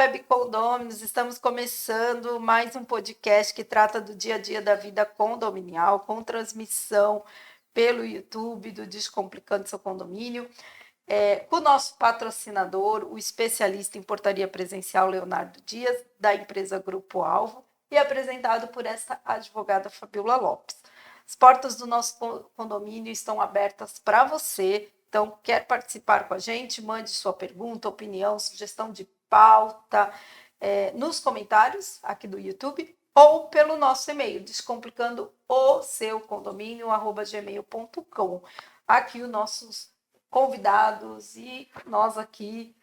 Web Condôminos, estamos começando mais um podcast que trata do dia a dia da vida condominial, com transmissão pelo YouTube do Descomplicando Seu Condomínio, com o nosso patrocinador, o especialista em portaria presencial Leonardo Dias, da empresa Grupo Alvo, e apresentado por esta advogada Fabiola Lopes. As portas do nosso condomínio estão abertas para você. Então, quer participar com a gente? Mande sua pergunta, opinião, sugestão de pauta nos comentários aqui do YouTube ou pelo nosso e-mail, descomplicando o seu condomínio@gmail.com. Aqui os nossos convidados e nós aqui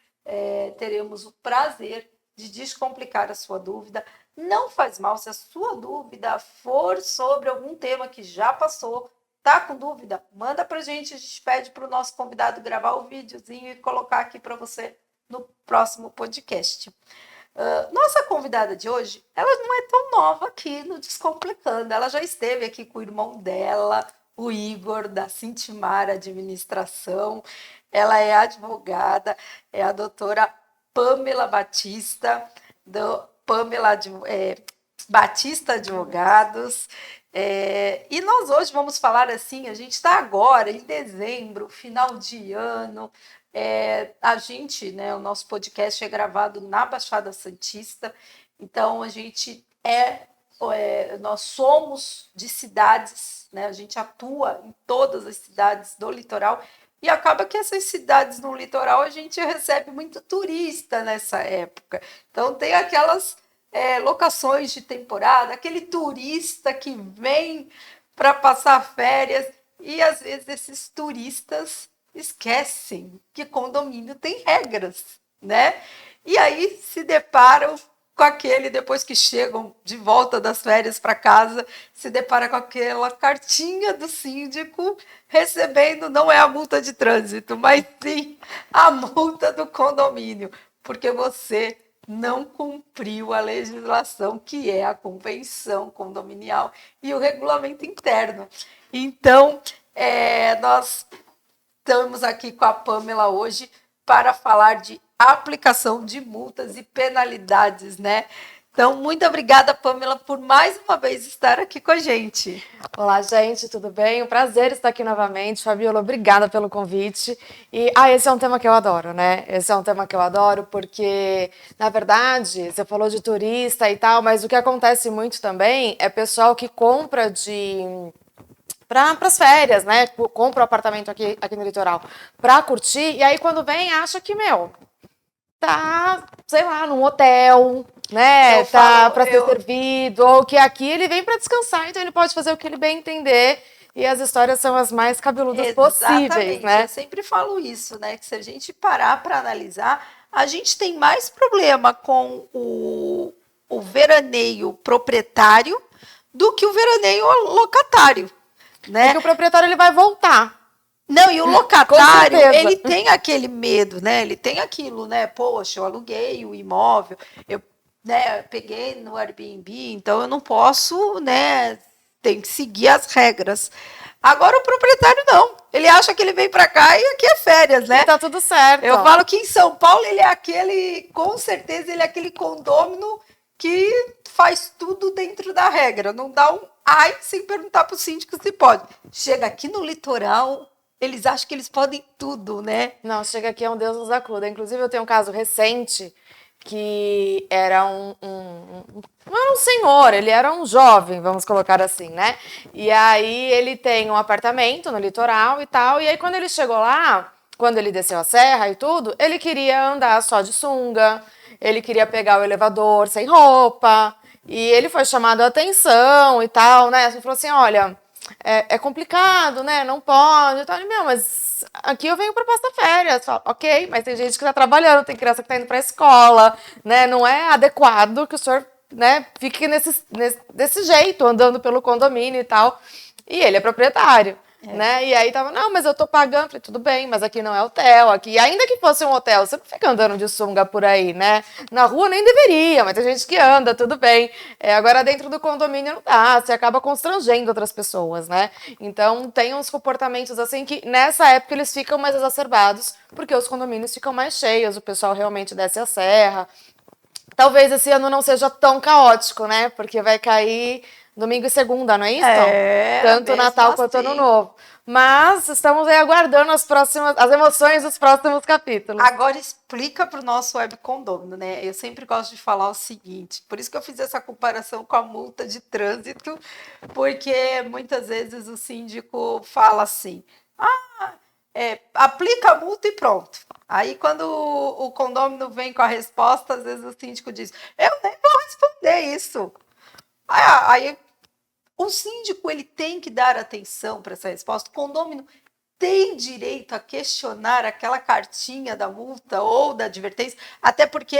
teremos o prazer de descomplicar a sua dúvida. Não faz mal se a sua dúvida for sobre algum tema que já passou. Tá com dúvida? Manda para a gente pede para o nosso convidado gravar o videozinho e colocar aqui para você no próximo podcast. Nossa convidada de hoje, ela não é tão nova aqui no Descomplicando, ela já esteve aqui com o irmão dela, o Igor, da Cintimar Administração, ela é advogada, é a doutora Pamela Batista, do Batista Advogados. E nós hoje vamos falar assim, a gente está agora em dezembro, final de ano, a gente, né, o nosso podcast é gravado na Baixada Santista, então a gente nós somos de cidades, né, a gente atua em todas as cidades do litoral, e acaba que essas cidades no litoral a gente recebe muito turista nessa época, então tem aquelas locações de temporada, aquele turista que vem para passar férias e às vezes esses turistas esquecem que condomínio tem regras, né? E aí se deparam com aquele, depois que chegam de volta das férias para casa, se depara com aquela cartinha do síndico recebendo, não é a multa de trânsito, mas sim a multa do condomínio, porque você não cumpriu a legislação, que é a convenção condominial e o regulamento interno. Então, nós estamos aqui com a Pamela hoje para falar de aplicação de multas e penalidades, né? Então, muito obrigada, Pamela, por mais uma vez estar aqui com a gente. Olá, gente, tudo bem? Um prazer estar aqui novamente. Fabiola, obrigada pelo convite. E, esse é um tema que eu adoro, né? Esse é um tema que eu adoro porque, na verdade, você falou de turista e tal, mas o que acontece muito também é pessoal que compra para as férias, né? Compra um apartamento aqui no litoral para curtir, e aí quando vem acha que, tá, sei lá, num hotel, né? Tá para ser servido, ou que aqui ele vem para descansar, então ele pode fazer o que ele bem entender. E as histórias são as mais cabeludas possíveis, né? Eu sempre falo isso, né? Que se a gente parar para analisar, a gente tem mais problema com o veraneio proprietário do que o veraneio locatário, né? Porque o proprietário ele vai voltar. Não, e o locatário, ele tem aquele medo, né? Ele tem aquilo, né? Poxa, eu aluguei o imóvel, eu peguei no Airbnb, então eu não posso, né? Tem que seguir as regras. Agora o proprietário não. Ele acha que ele vem para cá e aqui é férias, né? E tá tudo certo. Eu falo que em São Paulo ele é aquele, com certeza, ele é aquele condômino que faz tudo dentro da regra. Não dá um ai sem perguntar para o síndico se pode. Chega aqui no litoral, eles acham que eles podem tudo, né? Não, chega aqui é um Deus nos acuda. Inclusive, eu tenho um caso recente que era não era um senhor, ele era um jovem, vamos colocar assim, né? E aí ele tem um apartamento no litoral e tal, e aí quando ele chegou lá, quando ele desceu a serra e tudo, ele queria andar só de sunga, ele queria pegar o elevador sem roupa, e ele foi chamado a atenção e tal, né? Ele falou assim, olha, é complicado, né? Não pode e tal. Mas aqui eu venho para passar férias. Falo, ok, mas tem gente que está trabalhando, tem criança que está indo para a escola, né? Não é adequado que o senhor, né, fique desse jeito, andando pelo condomínio e tal. E ele é proprietário. Né? E aí tava, não, mas eu tô pagando. Falei, tudo bem, mas aqui não é hotel. Aqui, ainda que fosse um hotel, você não fica andando de sunga por aí, né? Na rua nem deveria, mas tem gente que anda, tudo bem. Agora dentro do condomínio não dá, você acaba constrangendo outras pessoas, né? Então tem uns comportamentos assim que nessa época eles ficam mais exacerbados, porque os condomínios ficam mais cheios, o pessoal realmente desce a serra. talvez esse ano não seja tão caótico, né? Porque vai cair domingo e segunda, não é isso? Tanto Natal quanto Ano Novo. Mas estamos aí aguardando as emoções dos próximos capítulos. Agora explica para o nosso web condômino, né? Eu sempre gosto de falar o seguinte, por isso que eu fiz essa comparação com a multa de trânsito, porque muitas vezes o síndico fala assim, aplica a multa e pronto. Aí quando o condômino vem com a resposta, às vezes o síndico diz, eu nem vou responder isso. Aí o síndico ele tem que dar atenção para essa resposta. O condômino tem direito a questionar aquela cartinha da multa ou da advertência, até porque,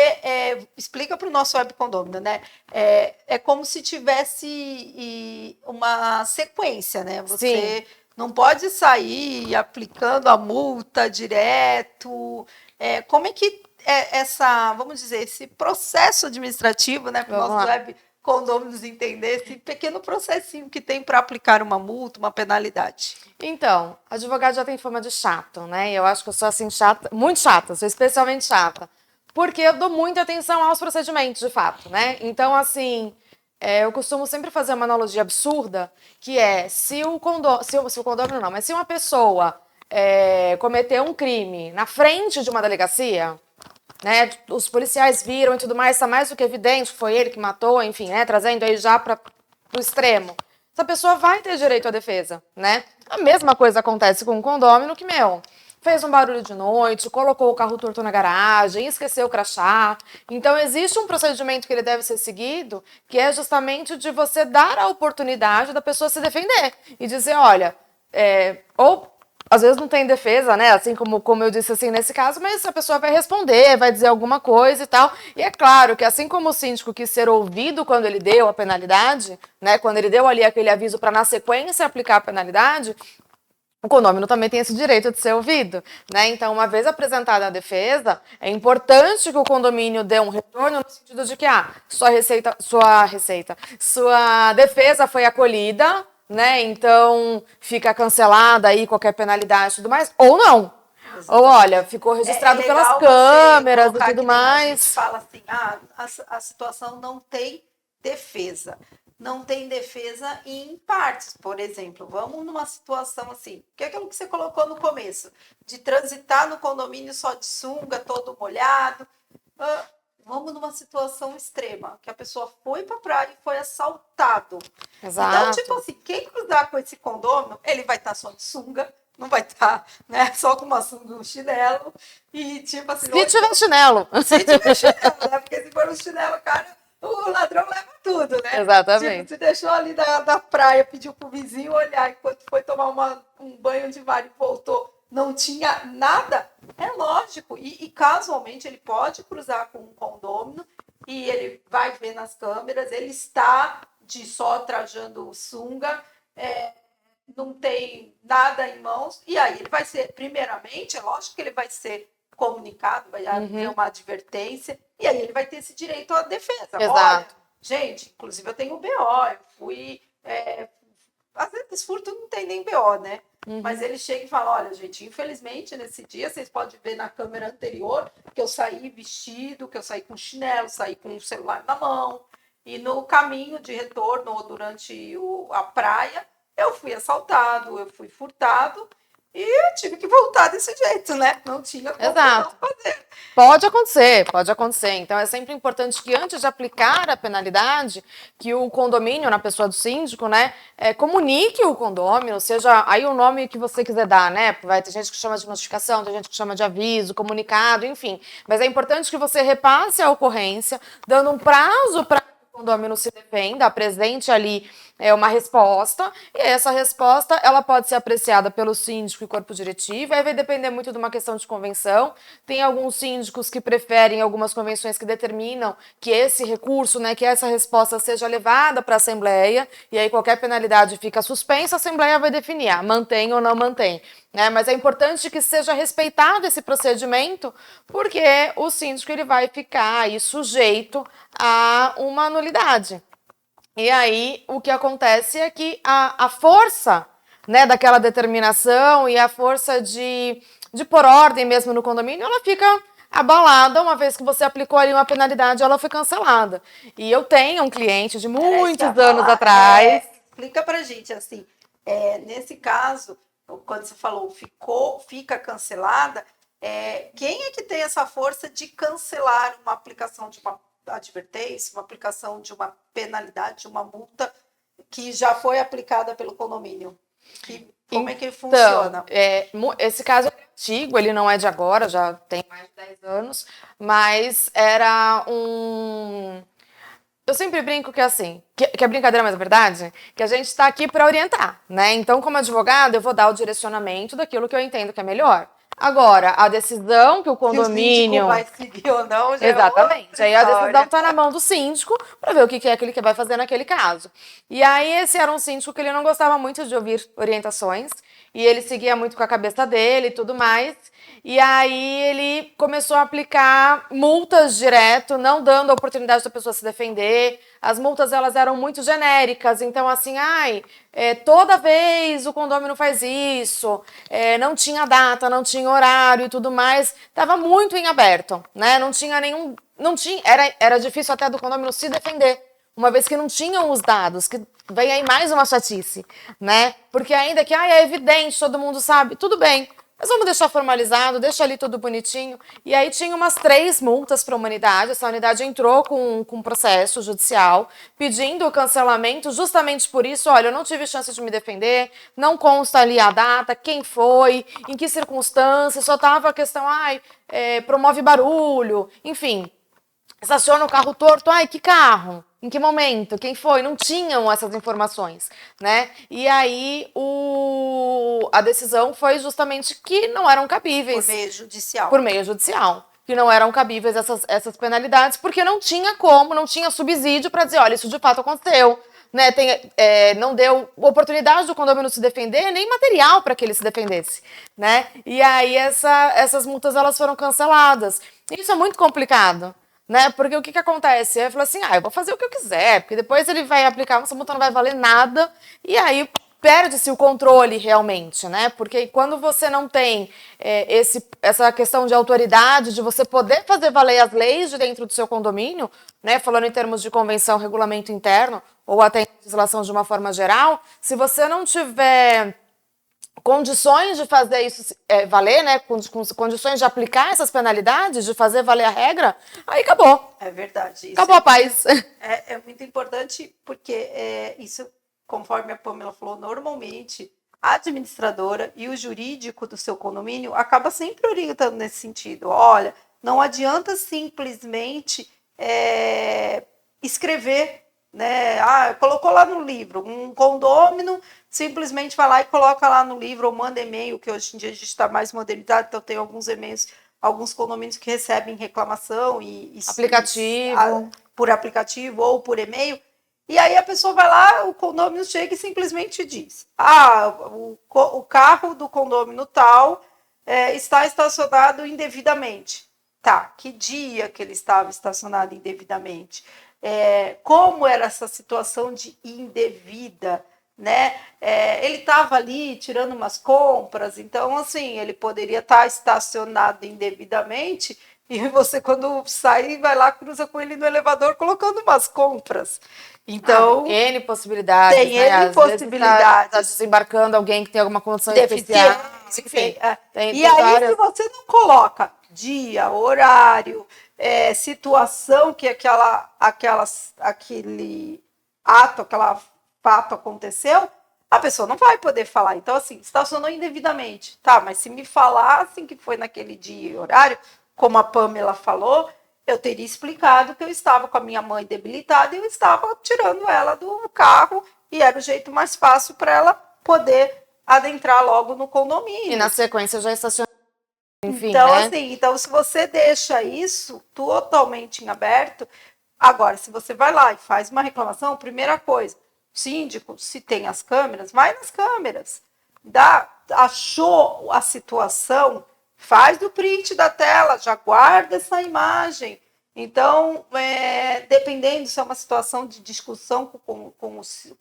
explica para o nosso web condômino, né? É como se tivesse uma sequência, né? Você não pode sair aplicando a multa direto. Como é que vamos dizer, esse processo administrativo, né? Para o nosso web condôminos entender esse pequeno processinho que tem para aplicar uma multa, uma penalidade. Então, advogado já tem fama de chato, né? Eu acho que eu sou assim chata, muito chata, sou especialmente chata, porque eu dou muita atenção aos procedimentos, de fato, né? Então, assim, eu costumo sempre fazer uma analogia absurda, que é se o condômino não, mas se uma pessoa cometeu um crime na frente de uma delegacia, né, os policiais viram e tudo mais, está mais do que evidente, foi ele que matou, enfim, né, trazendo aí já para o extremo. Essa pessoa vai ter direito à defesa, né? A mesma coisa acontece com o condômino que, fez um barulho de noite, colocou o carro torto na garagem, esqueceu o crachá. Então, existe um procedimento que ele deve ser seguido, que é justamente de você dar a oportunidade da pessoa se defender e dizer, olha, ou às vezes não tem defesa, né? Assim como eu disse assim nesse caso, mas a pessoa vai responder, vai dizer alguma coisa e tal. E é claro que assim como o síndico quis ser ouvido quando ele deu a penalidade, né? Quando ele deu ali aquele aviso para na sequência aplicar a penalidade, o condômino também tem esse direito de ser ouvido, né? Então, uma vez apresentada a defesa, é importante que o condomínio dê um retorno no sentido de que sua defesa foi acolhida, né? Então, fica cancelada aí qualquer penalidade e tudo mais, ou não. Ou, olha, ficou registrado pelas câmeras e tudo mais. A gente fala assim, a situação não tem defesa. Não tem defesa em partes, por exemplo. Vamos numa situação assim, que é aquilo que você colocou no começo, de transitar no condomínio só de sunga, todo molhado. Vamos numa situação extrema, que a pessoa foi para a praia e foi assaltado. Exato. Então, tipo assim, quem cruzar com esse condômino, ele vai estar só de sunga, não vai estar, né, só com uma sunga e um chinelo. E tipo assim... Se tiver chinelo. Se tiver chinelo, né? Porque se for um chinelo, cara, o ladrão leva tudo, né? Exatamente. Tipo, se deixou ali da praia, pediu pro vizinho olhar, enquanto foi tomar um banho de mar e voltou, não tinha nada, é lógico. E casualmente ele pode cruzar com um condômino e ele vai ver nas câmeras, ele está de só trajando sunga, não tem nada em mãos, e aí ele vai ser, primeiramente, é lógico que ele vai ser comunicado, vai haver uma advertência, e aí ele vai ter esse direito à defesa. Exato. Olha, gente, inclusive eu tenho BO, eu fui... às vezes furto não tem nem BO, né? Mas ele chega e fala, olha, gente, infelizmente nesse dia, vocês podem ver na câmera anterior que eu saí vestido, que eu saí com chinelo, saí com o celular na mão, e no caminho de retorno ou durante a praia, eu fui assaltado, eu fui furtado, e eu tive que voltar desse jeito, né? Não tinha como não fazer. Pode acontecer. Então, é sempre importante que antes de aplicar a penalidade, que o condomínio, na pessoa do síndico, né, comunique o condômino, seja aí o nome que você quiser dar, né? Vai ter gente que chama de notificação, tem gente que chama de aviso, comunicado, enfim. Mas é importante que você repasse a ocorrência, dando um prazo para o condômino se defenda, apresente ali uma resposta, e essa resposta ela pode ser apreciada pelo síndico e corpo diretivo, aí vai depender muito de uma questão de convenção. Tem alguns síndicos que preferem algumas convenções que determinam que esse recurso, né, que essa resposta seja levada para a Assembleia, e aí qualquer penalidade fica suspensa, a Assembleia vai definir, mantém ou não mantém. Mas é importante que seja respeitado esse procedimento, porque o síndico ele vai ficar aí sujeito a uma nulidade. E aí, o que acontece é que a força, né, daquela determinação e a força de pôr ordem mesmo no condomínio, ela fica abalada, uma vez que você aplicou ali uma penalidade, ela foi cancelada. E eu tenho um cliente de muitos anos atrás. Explica pra gente, assim, nesse caso, quando você falou fica cancelada, quem é que tem essa força de cancelar uma aplicação de uma advertência, uma aplicação de uma penalidade, de uma multa que já foi aplicada pelo condomínio? Como é que funciona? Esse caso é antigo, ele não é de agora, já tem mais de 10 anos, mas era um... Eu sempre brinco que é assim, que é brincadeira, mas é verdade, que a gente está aqui para orientar, né? Então, como advogado, eu vou dar o direcionamento daquilo que eu entendo que é melhor. Agora, a decisão que o condomínio... Se o vai seguir ou não, já exatamente. Aí a decisão está na mão do síndico para ver o que é que ele vai fazer naquele caso. E aí esse era um síndico que ele não gostava muito de ouvir orientações e ele seguia muito com a cabeça dele e tudo mais. E aí ele começou a aplicar multas direto, não dando a oportunidade da pessoa se defender. As multas, elas eram muito genéricas, então assim, toda vez o condomínio faz isso, não tinha data, não tinha horário e tudo mais, estava muito em aberto, né? Não tinha nenhum, era difícil até do condomínio se defender, uma vez que não tinham os dados, que vem aí mais uma chatice, né? Porque ainda que é evidente, todo mundo sabe, tudo bem. Mas vamos deixar formalizado, deixa ali tudo bonitinho. E aí tinha umas 3 multas para a unidade. Essa unidade entrou com um processo judicial pedindo o cancelamento justamente por isso. Olha, eu não tive chance de me defender, não consta ali a data, quem foi, em que circunstâncias, só estava a questão, promove barulho, enfim. Estaciona o carro torto, que carro? Em que momento? Quem foi? Não tinham essas informações, né? E aí a decisão foi justamente que não eram cabíveis. Por meio judicial. Por meio judicial. Que não eram cabíveis essas penalidades, porque não tinha como, não tinha subsídio para dizer, olha, isso de fato aconteceu. Né, não deu oportunidade do condomínio se defender, nem material para que ele se defendesse, né? E aí essas multas elas foram canceladas. Isso é muito complicado, né? Porque o que acontece? Ele falou assim, eu vou fazer o que eu quiser, porque depois ele vai aplicar, essa multa não vai valer nada, e aí perde-se o controle realmente, né? Porque quando você não tem essa questão de autoridade, de você poder fazer valer as leis de dentro do seu condomínio, né? Falando em termos de convenção, regulamento interno, ou até em legislação de uma forma geral, se você não tiver condições de fazer isso valer, né? Condições de aplicar essas penalidades, de fazer valer a regra, aí acabou. É verdade. Acabou a paz. É muito importante porque isso, conforme a Pamela falou, normalmente a administradora e o jurídico do seu condomínio acaba sempre orientando nesse sentido. Olha, não adianta simplesmente escrever, né? Colocou lá no livro, um condômino simplesmente vai lá e coloca lá no livro ou manda e-mail, que hoje em dia a gente está mais modernizado, então tem alguns e-mails, alguns condomínios que recebem reclamação aplicativo. Por aplicativo ou por e-mail. E aí a pessoa vai lá, o condomínio chega e simplesmente diz: o carro do condomínio tal está estacionado indevidamente. Tá, que dia que ele estava estacionado indevidamente? Como era essa situação de indevida, né? Ele estava ali tirando umas compras, então assim, ele poderia estar estacionado indevidamente e você, quando sai, vai lá, cruza com ele no elevador colocando umas compras. Então, N possibilidades. Tem N possibilidades. Tá desembarcando alguém que tem alguma condição especial. Enfim. E aí, se você não coloca dia, horário, situação que aquele ato, aquela fato aconteceu, a pessoa não vai poder falar. Então, assim, estacionou indevidamente. Tá, mas se me falassem que foi naquele dia e horário, como a Pamela falou, eu teria explicado que eu estava com a minha mãe debilitada e eu estava tirando ela do carro e era o jeito mais fácil para ela poder adentrar logo no condomínio. E na sequência já estacionou. Enfim, então, né? assim, então, se você deixa isso totalmente em aberto, agora, se você vai lá e faz uma reclamação, primeira coisa, síndico, se tem as câmeras, vai nas câmeras. Achou a situação, faz o print da tela, já guarda essa imagem. Então, dependendo se é uma situação de discussão com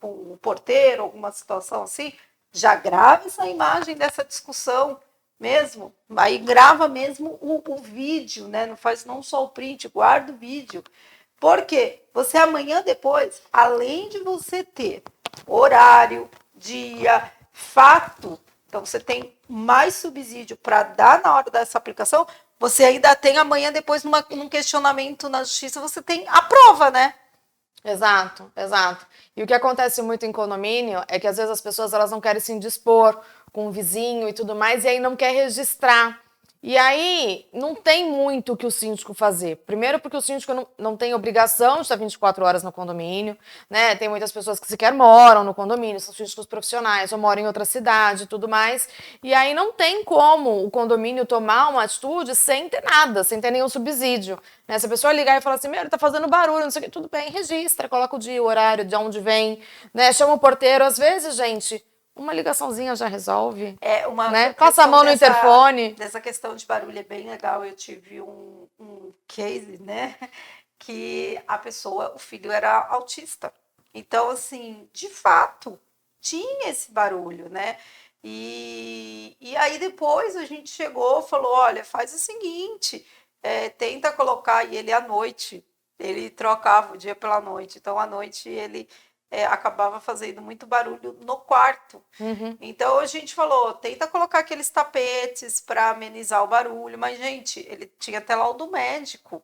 o porteiro, alguma situação assim, já grava essa imagem dessa discussão, mesmo, aí grava mesmo o vídeo, né? Não faz não só o print, guarda o vídeo. Porque você amanhã depois, além de você ter horário, dia, fato, então você tem mais subsídio para dar na hora dessa aplicação, você ainda tem amanhã depois num questionamento na justiça, você tem a prova, né? Exato, exato. E o que acontece muito em condomínio é que às vezes as pessoas elas não querem se indispor com o vizinho e tudo mais, e aí não quer registrar. E aí não tem muito o que o síndico fazer. Primeiro porque o síndico não tem obrigação de estar 24 horas no condomínio, né? Tem muitas pessoas que sequer moram no condomínio, são síndicos profissionais, ou moram em outra cidade e tudo mais. E aí não tem como o condomínio tomar uma atitude sem ter nada, sem ter nenhum subsídio. Né? Se a pessoa ligar e falar assim, meu, ele tá fazendo barulho, não sei o que, tudo bem, registra, coloca o dia, o horário, de onde vem, né? Chama o porteiro. Às vezes, gente, uma ligaçãozinha já resolve, né? Passa a mão no interfone. Dessa questão de barulho é bem legal. Eu tive um case, né? Que a pessoa, o filho era autista. Então, assim, de fato, tinha esse barulho, né? E aí depois a gente chegou, falou, olha, faz o seguinte, tenta colocar, e ele à noite, ele trocava o dia pela noite, então à noite ele acabava fazendo muito barulho no quarto. Uhum. Então a gente falou, tenta colocar aqueles tapetes para amenizar o barulho, mas gente, ele tinha até laudo médico.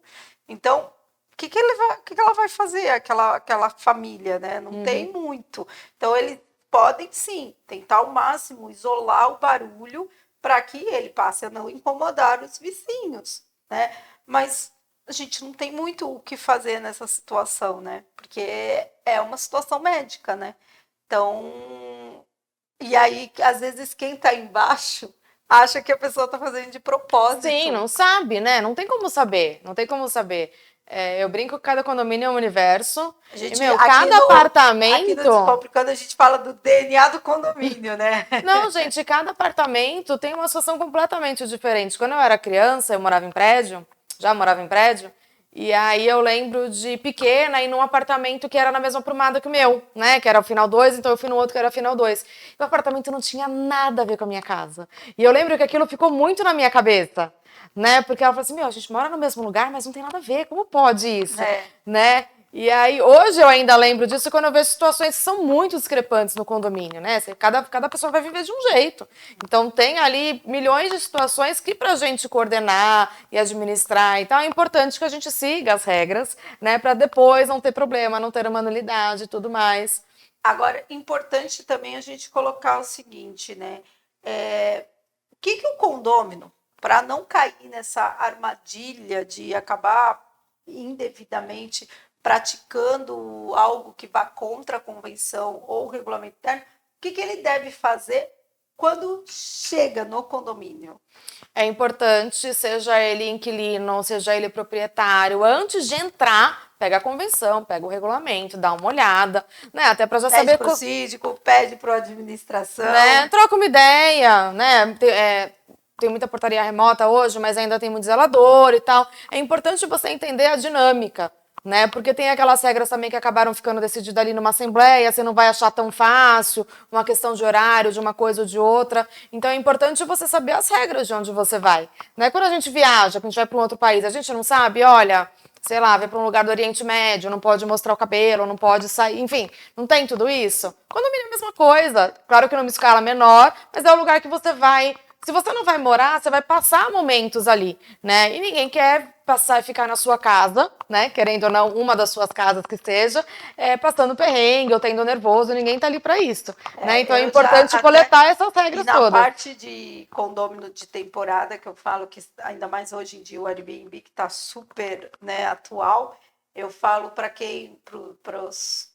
Então, que ela vai fazer, aquela família, né? Não tem muito. Então, eles podem sim tentar ao máximo isolar o barulho para que ele passe a não incomodar os vizinhos, né? Mas a gente não tem muito o que fazer nessa situação, né? Porque é uma situação médica, né? Então, e aí, às vezes, quem está embaixo acha que a pessoa está fazendo de propósito. Sim, não sabe, né? Não tem como saber, não tem como saber. Eu brinco que cada condomínio é um universo. A gente, e, meu, cada apartamento. Aqui no Descomplicando a gente fala do DNA do condomínio, né? Não, gente, cada apartamento tem uma situação completamente diferente. Quando eu era criança, eu morava em prédio, já morava em prédio, e aí eu lembro de pequena ir num apartamento que era na mesma prumada que o meu, né? Que era o final 2, então eu fui no outro que era final 2. E o apartamento não tinha nada a ver com a minha casa. E eu lembro que aquilo ficou muito na minha cabeça, né? Porque ela falou assim, meu, a gente mora no mesmo lugar, mas não tem nada a ver, como pode isso? Né? E aí, hoje eu ainda lembro disso quando eu vejo situações que são muito discrepantes no condomínio, né? Cada pessoa vai viver de um jeito. Então, tem ali milhões de situações que, pra gente coordenar e administrar e tal, é importante que a gente siga as regras, né? Pra depois não ter problema, não ter uma nulidade e tudo mais. Agora, importante também a gente colocar o seguinte, né? O que o condômino, para não cair nessa armadilha de acabar indevidamente praticando algo que vá contra a convenção ou o regulamento interno, o que ele deve fazer quando chega no condomínio? É importante, seja ele inquilino, seja ele proprietário, antes de entrar, pega a convenção, pega o regulamento, dá uma olhada, né? Até para já pede saber. Pede para o síndico, pede para a administração. Né? Troca uma ideia, né? Tem muita portaria remota hoje, mas ainda tem muito zelador e tal. É importante você entender a dinâmica, né? Porque tem aquelas regras também que acabaram ficando decididas ali numa assembleia, você não vai achar tão fácil, uma questão de horário, de uma coisa ou de outra. Então é importante você saber as regras de onde você vai, né? Quando a gente viaja, quando a gente vai para um outro país, a gente não sabe, olha, sei lá, vai para um lugar do Oriente Médio, não pode mostrar o cabelo, não pode sair, enfim, não tem tudo isso? Condomínio é a mesma coisa, claro que numa escala menor, mas é o lugar que você vai. Se você não vai morar, você vai passar momentos ali, né? E ninguém quer passar e ficar na sua casa, né? Querendo ou não, uma das suas casas que seja, passando perrengue ou tendo nervoso, ninguém tá ali para isso, né? Então é importante coletar essas regras todas. E na parte de condômino de temporada, que eu falo que ainda mais hoje em dia o Airbnb que está super, né, atual, eu falo para quem, para os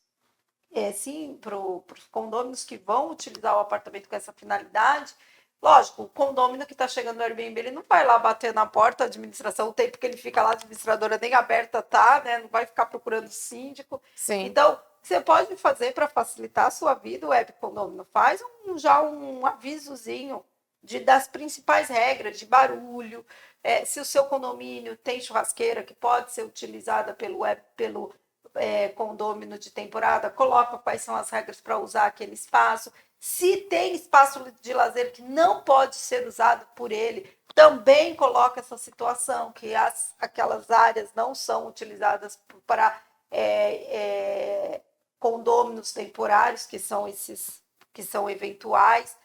condôminos que vão utilizar o apartamento com essa finalidade. Lógico, o condômino que está chegando no Airbnb, ele não vai lá bater na porta, a administração, o tempo que ele fica lá, a administradora nem aberta tá, né? Não vai ficar procurando síndico. Sim. Então, você pode fazer para facilitar a sua vida, o web condômino faz já um avisozinho das principais regras de barulho, se o seu condomínio tem churrasqueira que pode ser utilizada pelo condômino de temporada, coloca quais são as regras para usar aquele espaço. Se tem espaço de lazer que não pode ser usado por ele, também coloca essa situação, que aquelas áreas não são utilizadas para condôminos temporários, que são esses que são eventuais.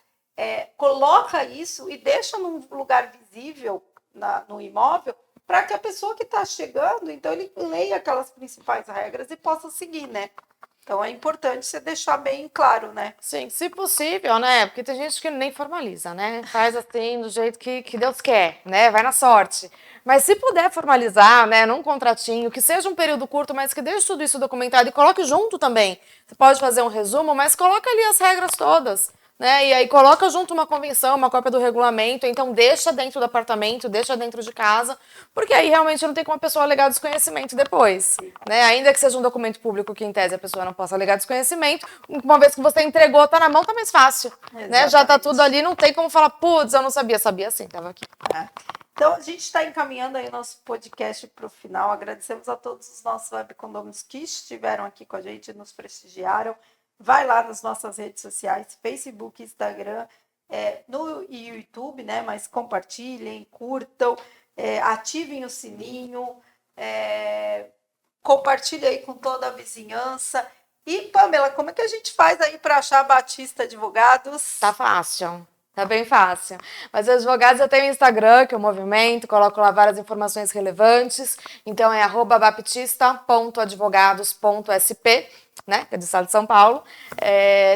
Coloca isso e deixa num lugar visível no imóvel, para que a pessoa que está chegando, então ele leia aquelas principais regras e possa seguir, né? Então é importante você deixar bem claro, né? Sim, se possível, né? Porque tem gente que nem formaliza, né? Faz assim, do jeito que Deus quer, né? Vai na sorte. Mas se puder formalizar, né, num contratinho, que seja um período curto, mas que deixe tudo isso documentado e coloque junto também. Você pode fazer um resumo, mas coloca ali as regras todas. Né? E aí coloca junto uma convenção, uma cópia do regulamento, então deixa dentro do apartamento, deixa dentro de casa, porque aí realmente não tem como a pessoa alegar desconhecimento depois, né? Ainda que seja um documento público que em tese a pessoa não possa alegar desconhecimento, uma vez que você entregou, tá na mão, tá mais fácil, né? Já tá tudo ali, não tem como falar, putz, eu não sabia sim, tava aqui. Então, a gente está encaminhando aí o nosso podcast para o final. Agradecemos a todos os nossos webcondomínios que estiveram aqui com a gente, nos prestigiaram. Vai lá nas nossas redes sociais, Facebook, Instagram, no YouTube, né? Mas compartilhem, curtam, ativem o sininho, compartilhem aí com toda a vizinhança. E, Pamela, como é que a gente faz aí para achar a Batista Advogados? Tá fácil. Tá bem fácil. Mas os advogados, eu tenho o Instagram, que eu movimento, coloco lá várias informações relevantes. Então é @baptista.advogados.sp, né? Que é do estado de São Paulo.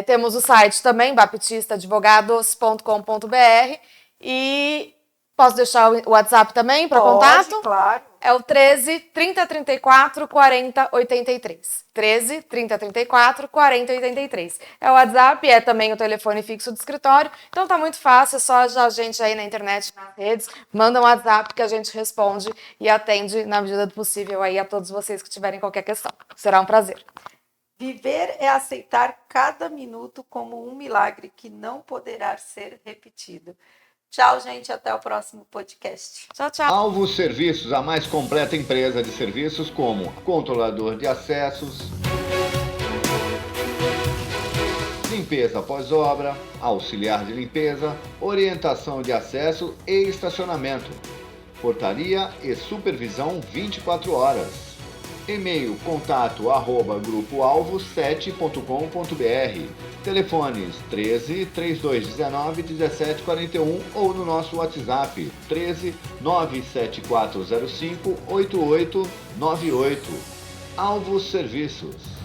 Temos o site também, baptistaadvogados.com.br. E posso deixar o WhatsApp também para contato? Claro. É o 13 30 34 40 83. 13 30 34 40 83. É o WhatsApp, é também o telefone fixo do escritório. Então tá muito fácil, é só a gente aí na internet, nas redes, manda um WhatsApp que a gente responde e atende na medida do possível aí a todos vocês que tiverem qualquer questão. Será um prazer. Viver é aceitar cada minuto como um milagre que não poderá ser repetido. Tchau, gente. Até o próximo podcast. Tchau, tchau. Alvos Serviços, a mais completa empresa de serviços como controlador de acessos, limpeza pós-obra, auxiliar de limpeza, orientação de acesso e estacionamento, portaria e supervisão 24 horas. E-mail contato@grupoalvo7.com.br. Telefones 13 3219 1741 ou no nosso WhatsApp 13 97405 8898. Alvos Serviços.